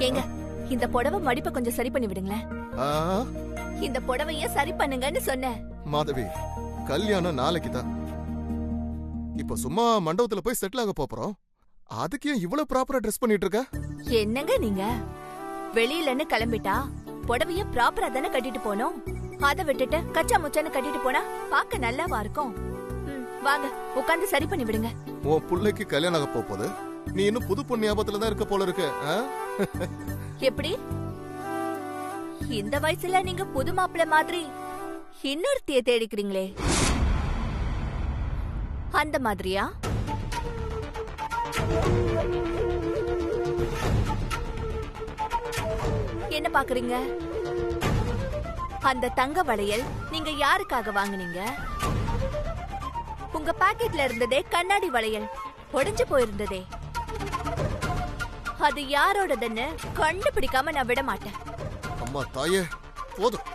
ஏங்க இந்த புடவை மடிப்பை கொஞ்சம் சரி பண்ணி விடுங்களேன். இந்த புடவைய சரி பண்ணுங்கன்னு சொன்னேன். மாதவி, கல்யாணம் நாளைக்கு தான். இப்ப சும்மா மண்டபத்துல போய் செட்டில் ஆக போறோம். அதுக்கு ஏன் இவ்வளவு ப்ராப்பரா ட்ரெஸ் பண்ணிட்டு இருக்க? என்னங்க நீங்க வெளியிலன்னு கிளம்பிட்டா புடவைய ப்ராப்பரா தானே கட்டிட்டு போனோம். அத விட்டுட்டு கச்சா முச்சான்னு கட்டிட்டு போனா பார்க்க நல்லாவா இருக்கும்? வாங்க உட்கார்ந்து சரி பண்ணி விடுங்க. உன் புள்ளைக்கு கல்யாணம் ஆக போகுது. நீ இன்னும் புது பொண்ணு ஞாபகத்துல தான் இருக்க போல இருக்கு. எப்படி இந்த வயசுல நீங்க புது மாப்பிள்ளை மாதிரி இன்னொருத்திய தேடிக்கிறீங்களே, அந்த மாதிரியா? என்ன பாக்குறீங்க? அந்த தங்க வளையல் நீங்க யாருக்காக வாங்குனீங்க? உங்க பாக்கெட்ல இருந்ததே கண்ணாடி வளையல் உடைஞ்சு போயிருந்ததே, அது யாரோடதுன்னு கண்டுபிடிக்காம நான் விட மாட்டேன். அம்மா தாயே, போதும்.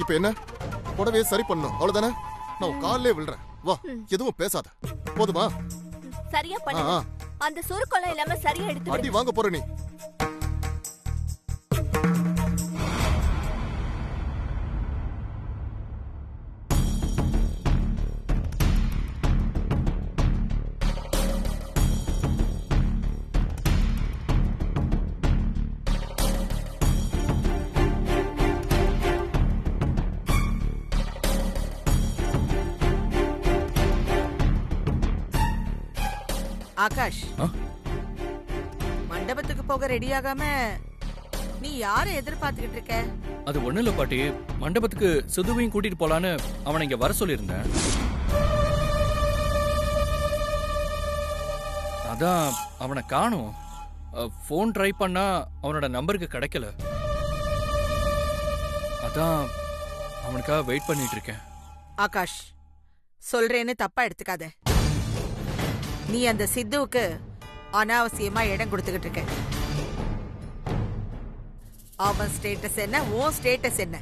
இப்ப என்ன, புடவைய சரி பண்ணும் அவ்வளவுதானே? நான் காலையிலே விழுறேன். வா, எதுவும் பேசாத, போதுமா? சரியா பண்ணு. அந்த சுருக்கெல்லாம் இல்லாம சரியா எடுத்து அடி வாங்க போற நீ. ஆகாஷ், மண்டபத்துக்கு போக ரெடி ஆகாம நீ யாரை எதிர்பார்த்துக்கிட்டு இருக்க? அது ஒண்ணு இல்ல பாட்டி, மண்டபத்துக்கு சிதுவையும் கூட்டிட்டு போலான்னு அவனை இங்க வர சொல்லியிருந்தேன். அதான் அவனை காணோம். போன் ட்ரை பண்ணா அவனோட நம்பருக்கு கிடைக்கல. அதான் அவனுக்காக வெயிட் பண்ணிட்டு இருக்கேன். ஆகாஷ், சொல்றேன்னு தப்பா எடுத்துக்காத. நீ அந்த சித்துவுக்கு அனாவசியமா இடம் கொடுத்துக்கிட்டு இருக்க. அவன் ஸ்டேட்டஸ் என்ன, உன் ஸ்டேட்டஸ் என்ன?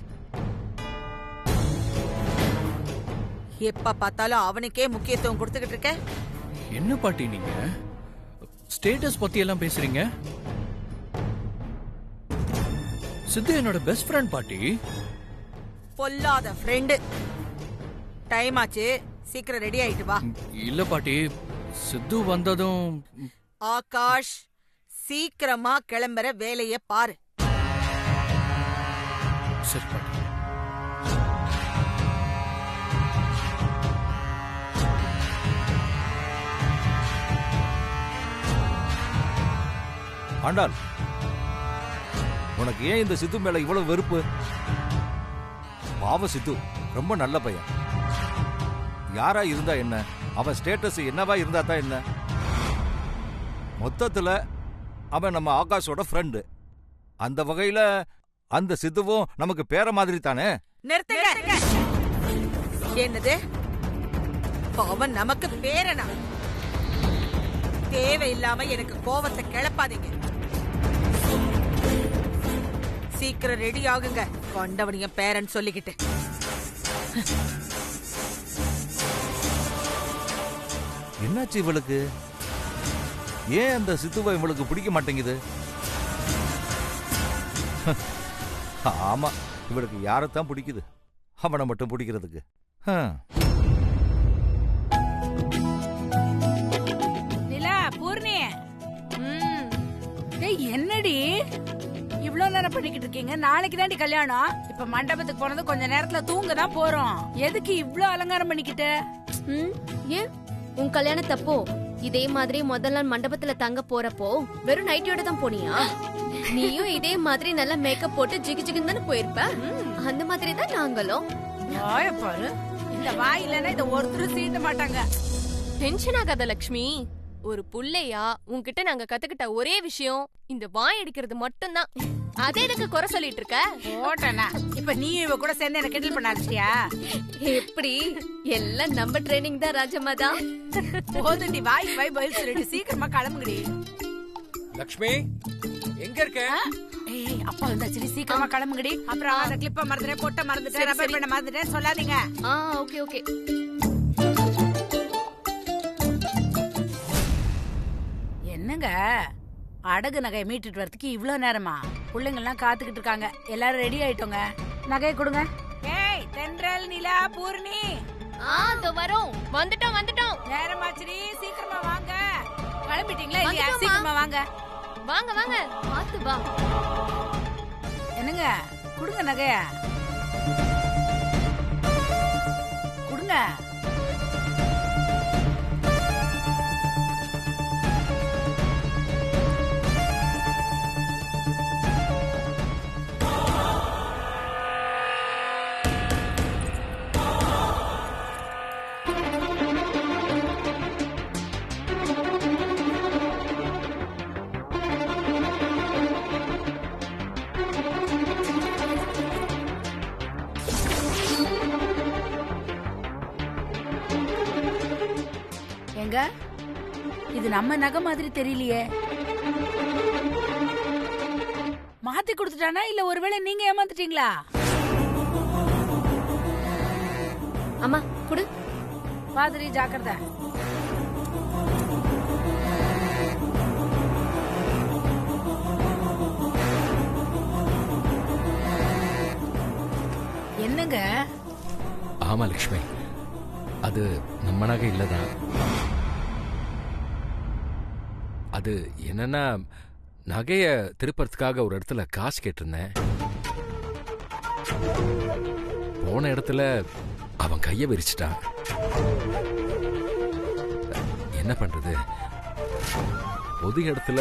எப்ப பார்த்தாலும் அவனுக்கே முக்கியத்துவம் கொடுத்துக்கிட்டு இருக்க. என்ன பாட்டி நீங்க ஸ்டேட்டஸ் பத்தி எல்லாம் பேசுறீங்க? சித்து என்னோட பெஸ்ட் ஃப்ரெண்ட் பாட்டி. பொல்லாத ஃப்ரெண்டு. டைம் ஆச்சு, சீக்கிரம் ரெடி ஆயிட்டு வா. இல்ல பாட்டி, சித்து வந்ததும். ஆகாஷ், சீக்கிரமா கிளம்புற வேலைய பாரு. சரி பாட்டி. ஆண்டாள், உனக்கு ஏன் இந்த சித்து மேல இவ்வளவு வெறுப்பு? பாவ சித்து ரொம்ப நல்ல பையன். யாரா இருந்தா என்ன, அவன் ஸ்டேட்டஸ் என்னவா இருந்தா தான் என்ன? மொத்தத்துல அவன் நம்ம ஆகாஷோட ஃப்ரெண்டு. அந்த வகையில அந்த சித்துவும் நமக்கு பேர மாதிரி தானே. நிறுத்துங்க. என்னது, அவன் நமக்கு பேரனா? தேவையில்லாம எனக்கு கோவத்தை கிளப்பாதீங்க. சீக்கிரம் ரெடி ஆகுங்க. கொண்டவனிய பேரன் சொல்லிக்கிட்டு. என்னாச்சு இவளுக்கு? ஏன் அந்த சித்துவை இவளுக்கு பிடிக்க மாட்டேங்குது? ஆமா, இவளுக்கு யாரைத்தான் பிடிக்குது? அவனை மட்டும் பிடிக்கிறதுக்கு. நிலா, பூர்ணி, என்னடி இவ்வளவு நேரம் பண்ணிக்கிட்டு இருக்கீங்க? நாளைக்கு தாண்டி கல்யாணம். இப்ப மண்டபத்துக்கு போனது கொஞ்ச நேரத்துல தூங்க தான் போறோம். எதுக்கு இவ்வளவு அலங்காரம் பண்ணிக்கிட்டு? ஏன் உன் கல்யாணம் தப்போ? இதே மாதிரி முதல் நாள் மண்டபத்துல தங்க போறப்போ வெறும் நைட்டியோட தான் போனியா? நீயும் இதே மாதிரி நல்லா மேக்கப் போட்டு ஜிகு ஜிகுன்னு தானே போயிருப்ப. அந்த மாதிரி தான் நாங்களும். பாரு, இந்த வாய் இல்லன்னா இத ஒருத்தரும் சீண்ட மாட்டாங்க. டென்ஷன் ஆகாத லட்சுமி. ஒரு புள்ளையா உன்கிட்ட நாங்க கத்துக்கிட்ட ஒரே விஷயம் இந்த வாய் அடிக்கிறது மட்டும்தான். அதே எனக்கு குறை சொல்லிட்டு இருக்க? ஓட்டனா இப்ப நீ இவ கூட சேர்ந்து என்ன கிண்டல் பண்ண ஆரம்பிச்சியா? எப்படி எல்லாம் நம்ம ட்ரைனிங் தான் ராஜமாதா. போதுண்டி, வாய் வாய் பதில் சொல்லிட்டு சீக்கிரமா கிளம்புங்கடி. லட்சுமி எங்க இருக்க? ஏய், அப்பா வந்தாச்சு, சீக்கிரமா கிளம்புங்கடி. அப்புறம் அந்த கிளிப்ப மறந்துட்டேன், பொட்ட மறந்துட்டேன், ரப்பர் பேண்ட மறந்துட்டேன் சொல்லாதீங்க. Okay okay. என்னங்க அடகு நகையை மீட்டுட்டு வரதுக்கு இவ்ளோ நேரமா? பிள்ளைங்க எல்லாம் காத்துக்கிட்டு இருக்காங்க. எல்லாரும் ரெடி ஆயிட்டோங்க. நகையை கொடுங்க. ஏய் தென்றல், நிலா, பூர்ணி, இதோ வரோம். வந்துட்டோம். நேரமாச்சுடி, சீக்கிரமா வாங்க. கிளம்பிட்டீங்களா இல்லையா? வந்துட்டோம்மா. சீக்கிரமா வாங்க. வாங்க பாத்து வா. என்னங்க கொடுங்க நகைய கொடுங்க. எங்க இது நம்ம நகை மாதிரி தெரியலையே. மாத்தி கொடுத்துட்டானா இல்ல ஒருவேளை நீங்க ஏமாந்துட்டீங்களா? அம்மா குடு. பாதிரி ஜாக்கிரதை. என்னங்க? ஆமா லக்ஷ்மி, அது நம்ம நகை இல்லதான். அது என்னன்னா, நகைய திருப்பறதுக்காக ஒரு இடத்துல காசு கேட்டிருந்தேன். போன இடத்துல அவன் கைய விரிச்சிட்டான். என்ன பண்றது? பொது இடத்துல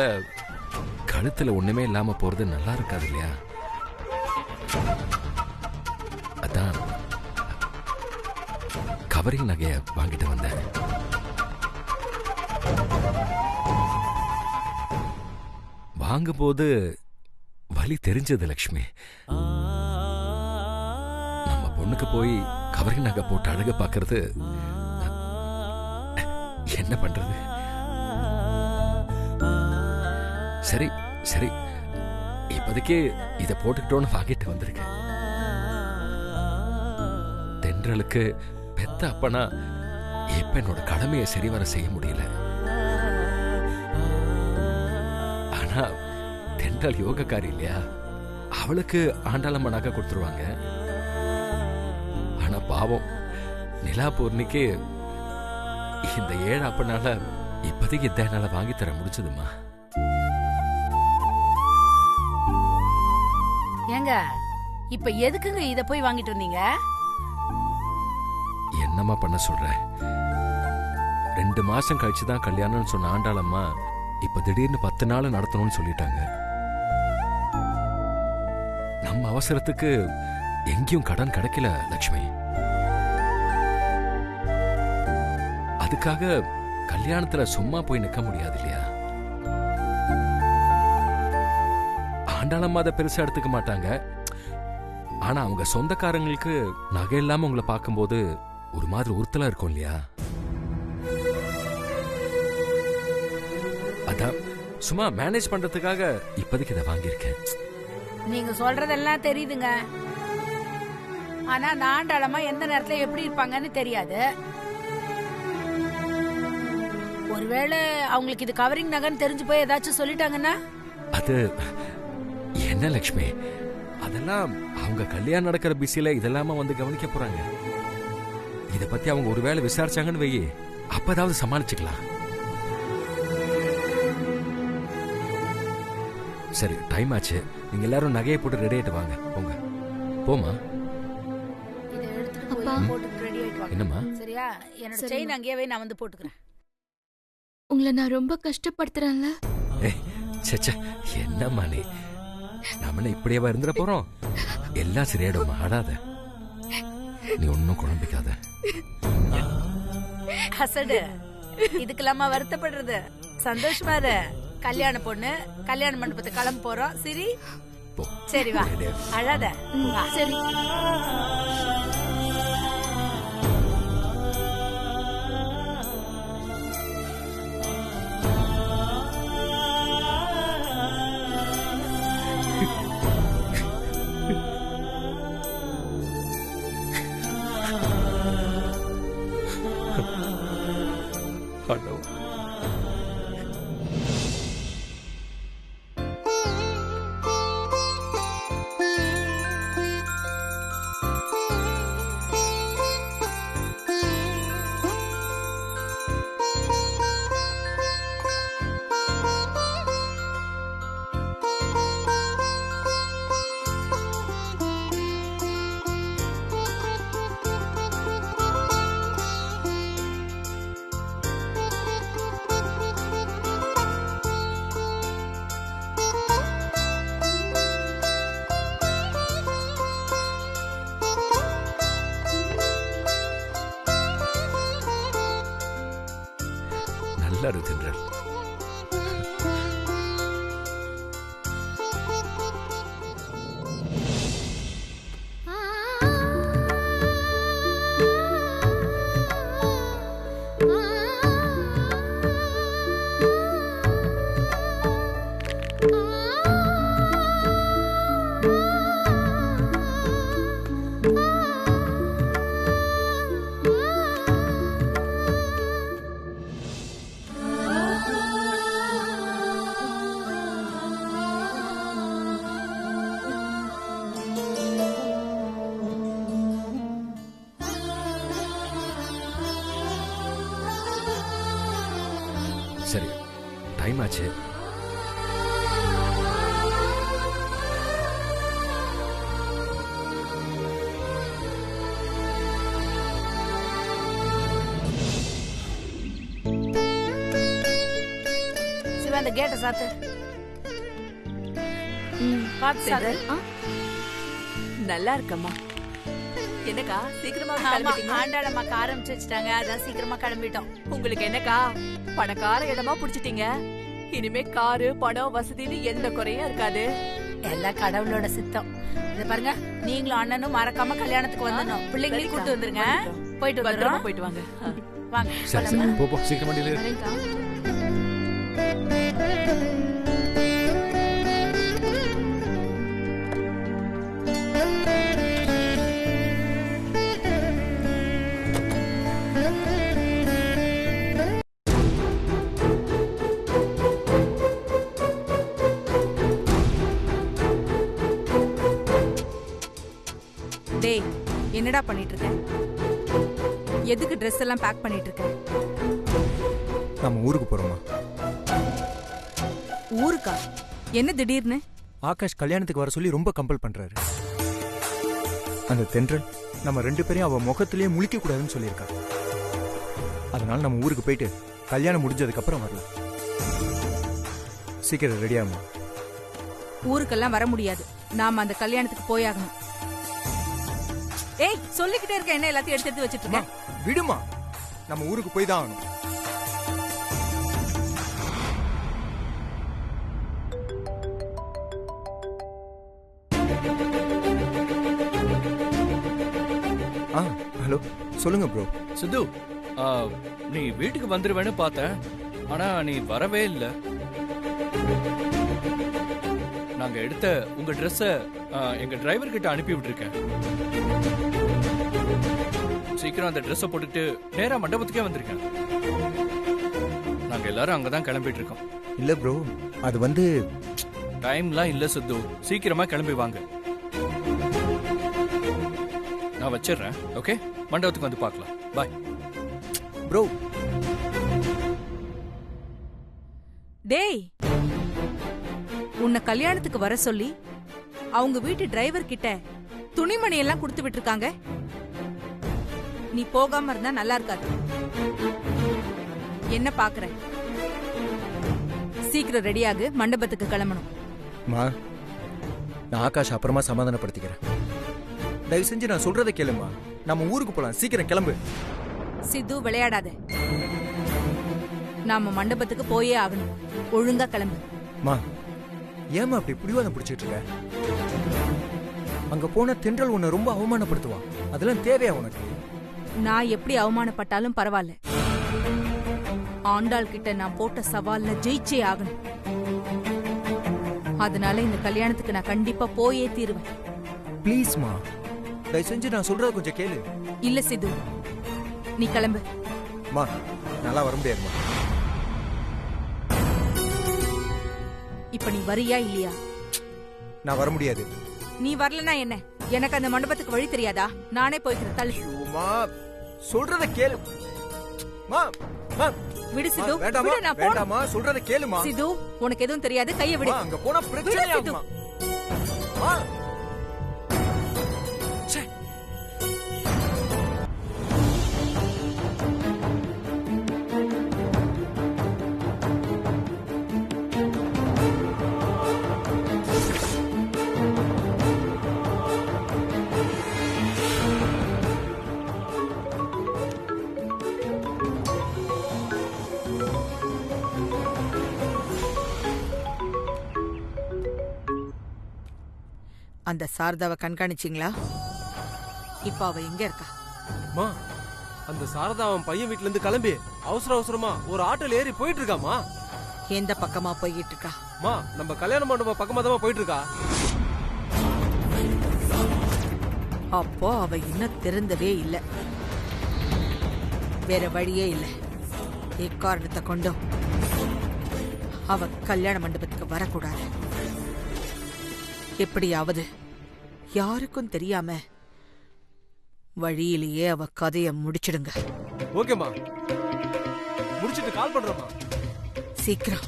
கழுத்துல ஒண்ணுமே இல்லாம போறது நல்லா இருக்காது இல்லையா? அதான் கவரிங் நகைய வாங்கிட்டு வந்தேன். வாங்கும்போது வலி தெரிஞ்சது லக்ஷ்மி. நம்ம பொண்ணுக்கு போய் கவரிங் நகை போட்டு அழகு பார்க்கறது என்ன பண்றது? சரி சரி, இப்போதைக்கு இத போட்டுக்கிட்டோன்னு வாங்கிட்டு வந்திருக்கேன். தென்றலுக்கு பெத்த அப்பனா இப்ப என்னோட கடமையை சரிவர செய்ய முடியல. ஆனா தென்றல் யோகக்காரி இல்லையா? அவளுக்கு ஆண்டாளம்மா நகை கொடுத்துருவாங்க. ஆனா பாவம் நிலா பூர்ணிக்கு இந்த 7 அப்பனால இப்போதைக்கு இதை என்னால வாங்கி தர முடிச்சதுமா. ஏங்க இப்ப எதுக்குங்க இத போய் வாங்கிட்டு வந்தீங்க? என்னம்மா பண்ண சொல்ற? 2 மாசம் கழிச்சுதான் கல்யாணம்னு சொன்ன ஆண்டாளம்மா இப்ப திடீர்னு 10 நாள் நடத்தணும்னு சொல்லிட்டாங்க. நம்ம அவசரத்துக்கு எங்கேயும் கடன் கிடைக்கல லக்ஷ்மி. அதுக்காக கல்யாணத்துல சும்மா போய் நிக்க முடியாது இல்லையா? ஆண்டாளம்மா அதை பெருசா எடுத்துக்க மாட்டாங்க. ஆனா அவங்க சொந்தக்காரங்களுக்கு நகை இல்லாம உங்களை பார்க்கும்போது ஒரு மாதிரி உறுத்தலா இருக்கும் இல்லையா? அதான் சும்மா மேனேஜ் பண்றதுக்காக இப்போதைக்கு இதை வாங்கியிருக்கேன். நீங்க சொல்றதெல்லாம் தெரியுதுங்க. ஆனா ஆண்டாளம்மா எந்த நேரத்துல எப்படி இருப்பாங்கன்னு தெரியாது. ஒருவேளை அவங்களுக்கு இது கவரிங் நகைன்னு தெரிஞ்சு போய் ஏதாச்சும் சொல்லிட்டாங்கன்னா? அது என்ன லக்ஷ்மி, அதெல்லாம் அவங்க கல்யாணம் நடக்கிற பிஸில இதெல்லாம வந்து கவனிக்க போறாங்க. இத பத்தி அவங்க ஒருவேளை விசாரிச்சாங்கன்னு வையே, அப்பதாவது சமாளிச்சுக்கலாம். சரி, டைம் ஆச்சு. நீங்க எல்லாரும் நகையை போட்டு ரெடி ஆயிட்டு வாங்க. போங்க, போமா. என்னம்மா? சரியா? என்னோட செயின் அங்கேயே நான் வந்து போட்டுக்கிறேன். உங்களை நான் ரொம்ப கஷ்டப்படுத்துறேன்ல. சச்சா, என்னம்மா நீ? நாம இப்படியேவா இருந்துட போறோம்? எல்லாம் சரியாயிடுமா, ஆடாத. நீ ஒன்னும் குழம்பிக்காத. அசடு, இதுக்கெல்லாமா வருத்தப்படுறது? சந்தோஷமா இரு. கல்யாண பொண்ணு கல்யாண மண்டபத்துக்கு கிளம்ப போறோம். சரி சரி, வா, அழாத. சரி. நல்லா இருக்கு தென்றல். சரி, டைம் ஆச்சு. சிவா அந்த கேட்டை சாத்து. பார்த்து சாத்து. நல்லா இருக்கம்மா. என்னக்கா சீக்கிரமா ஆமா, கிளம்பிட்டீங்க? ஆண்டாளம்மாக்கு ஆரம்பிச்சு வச்சுட்டாங்க, அதான் சீக்கிரமா கிளம்பிட்டோம். உங்களுக்கு என்னக்கா பணக்கார இடமா புடிச்சிட்டீங்க. இனிமே காரு பணம் வசதின்னு எந்த குறையும் இருக்காது. எல்லாம் கடவுளோட சித்தம். இத பாருங்க, நீங்களும் அண்ணனும் மறக்காம கல்யாணத்துக்கு வந்துடணும். பிள்ளைங்களையும் கூட்டு வந்துருங்க. போயிட்டு பத்திரமா வந்துடுறோம். போயிட்டு வாங்க. வாங்க சரி சரி, போ சீக்கிரம் வண்டியில ஏறு. வரேன்க்கா. டேய், என்னடா பண்ணிட்டு இருக்க? எதுக்கு ட்ரெஸ் எல்லாம் பேக் பண்ணிட்டு இருக்க? நம்ம ஊருக்கு போறோமா? ஊருக்கா? என்ன திடீர்னு? ஆகாஷ் கல்யாணத்துக்கு வர சொல்லி ரொம்ப கம்பல் பண்றாரு. அந்த தென்றல் நம்ம 2 பேரையும் அவ முகத்திலேயே முழிக்க கூடாதுன்னு சொல்லியிருக்கா. அதனால நம்ம ஊருக்கு போயிட்டு கல்யாணம் முடிஞ்சதுக்கு அப்புறம் வரலாம். சீக்கிரம் ரெடி ஆகுமா? ஊருக்கெல்லாம் வர முடியாது. நாம அந்த கல்யாணத்துக்கு போயாகணும். ஏய், சொல்லிக்கிட்டே இருக்க, என்ன எல்லாத்தையும் எடுத்து வச்சிட்டு இருக்க? விடுமா, நம்ம ஊருக்கு போய் தான் ஆகணும். ஹலோ, சொல்லுங்க ப்ரோ. சித்து, நீ வீட்டுக்கு வந்துருவேன்னு பார்த்தேன். ஆனா நீ வரவே இல்லை. நாங்க எடுத்த உங்க ட்ரெஸ்ஸ எங்க டிரைவர் கிட்ட அனுப்பி விட்டுருக்கேன். சீக்கிரம் அந்த ட்ரெஸ்ஸை போட்டுட்டு நேரா மண்டபத்துக்கே வந்திருக்கேன். நாங்க எல்லாரும் அங்கதான் கிளம்பிட்டு இருக்கோம். இல்ல ப்ரோ, அது வந்து டைம்லாம் இல்ல சித்து, சீக்கிரமா கிளம்பி வாங்க. நான் வச்சிடுறேன். ஓகே, மண்டபத்துக்கு வந்து பார்க்கலாம். Bye bro. டேய், உன்னை கல்யாணத்துக்கு வர சொல்லி அவங்க வீட்டு டிரைவர் கிட்ட துணிமணி எல்லாம் கொடுத்து விட்டுருக்காங்க. நீ போகாம இருந்தா நல்லா இருக்காது. என்ன பாக்குற? சீக்கிரம் ரெடியாகு, மண்டபத்துக்கு கிளம்பணும். மா, நான் ஆகாஷ் அப்புறமா சமாதானப்படுத்திக்கிறேன். தயவு செஞ்சு நான் சொல்றதை கேளுமா. நம்ம ஊருக்கு போலாம், சீக்கிரம் கிளம்பு. சித்து, விளையாடாத. நாம மண்டபத்துக்கு போயே ஆகணும். ஒழுங்கா கிளம்பு. மா, ஏமா அப்படி பிடிவாதம் பிடிச்சிட்டு இருக்க? அங்க போன தென்றல் உன்னை ரொம்ப அவமானப்படுத்துவான். அதெல்லாம் தேவையா உனக்கு? நான் எப்படி அவமானப்பட்டாலும் பரவாயில்ல. ஆண்டாள் கிட்ட நான் போட்ட சவால்ல ஜெயிச்சே ஆகணும். அதனால இந்த கல்யாணத்துக்கு நான் கண்டிப்பா போயே தீருவேன். ப்ளீஸ்மா, தயவு செஞ்சு நான் சொல்றத கொஞ்சம் கேளு. இல்ல சித்து, நீ கிளம்பு. மா, நல்லா வர முடியாதுமா. இப்ப நீ வரியா இல்லையா? நான் வர முடியாது. நீ வரலனா என்ன? எனக்கு அந்த மண்டபத்துக்கு வழி தெரியாதா? நானே போய்க்கிறேன். தள்ளு. மா, சொல்றத கேளு. மா, மா, விடு சித்து. வேண்டாமா, விடு, நான் போறேன். வேண்டாமா, சொல்றத கேளுமா. சித்து, உனக்கு எதுவும் தெரியாது. கைய விடு. மா, அங்க போனா பிரச்சனை விடு சித்து. ஆகுமா? மா. ச்சே. அந்த சாரதாவை கண்காணிச்சிங்களா? இப்ப அவ எங்க இருக்கா? மா, அந்த சாரதா அவன் பையன் வீட்ல இருந்து கிளம்பி அவசரமா ஒரு ஆட்டோல ஏறி போயிட்டு இருக்காமா. எந்த பக்கமா போய்கிட்டு இருக்கா? மா, நம்ம கல்யாண மண்டபம் பக்கமா தான் போயிட்டு இருக்கா. அப்போ அவ இன்னும் திருந்தவே இல்ல. வேற வழியே இல்ல. இக்காரணத்தை கொண்டும் அவ கல்யாண மண்டபத்துக்கு வரக்கூடாது. எப்படியாவது யாருக்கும் தெரியாம வழியிலேயே அவ கதைய முடிச்சிடுங்க. ஓகேமா, முடிச்சிட்டு கால் பண்றோமா. சீக்கிரம்.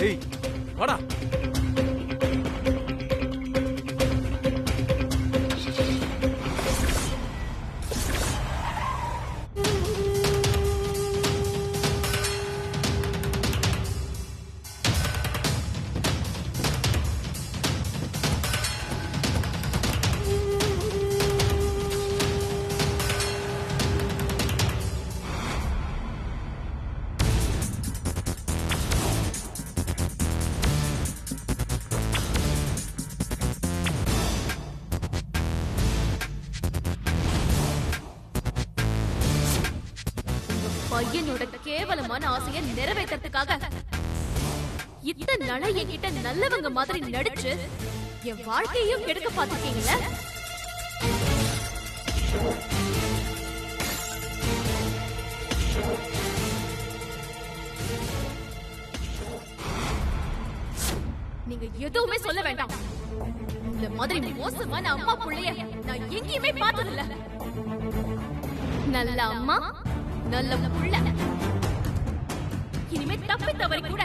ஏய் வாடா. பையனோட கேவலமான ஆசையை நிறைவேற்றத்துக்காக இத்தனை நாளா என்கிட்ட நல்லவங்க மாதிரி நடிச்சு என் வாழ்க்கையும் கெடுக்க பாத்துருக்கீங்களா? நீங்க எதுவுமே சொல்ல வேண்டாம். இந்த மாதிரி மோசமான அம்மா புள்ளைய நான் எங்கேயுமே பார்த்ததில்ல. நல்ல அம்மா, நல்ல புள்ள. இனிமே தப்பி தவறி கூட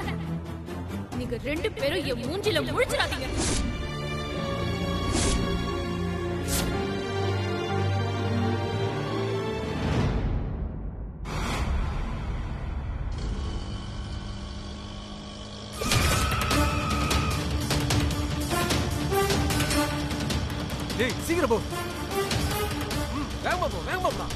நீங்க 2 பேரும் என் மூஞ்சில முழிச்சிடாதீங்க. டேய் சீக்கிரம் போ. வேகமா போ, வேகமா போ.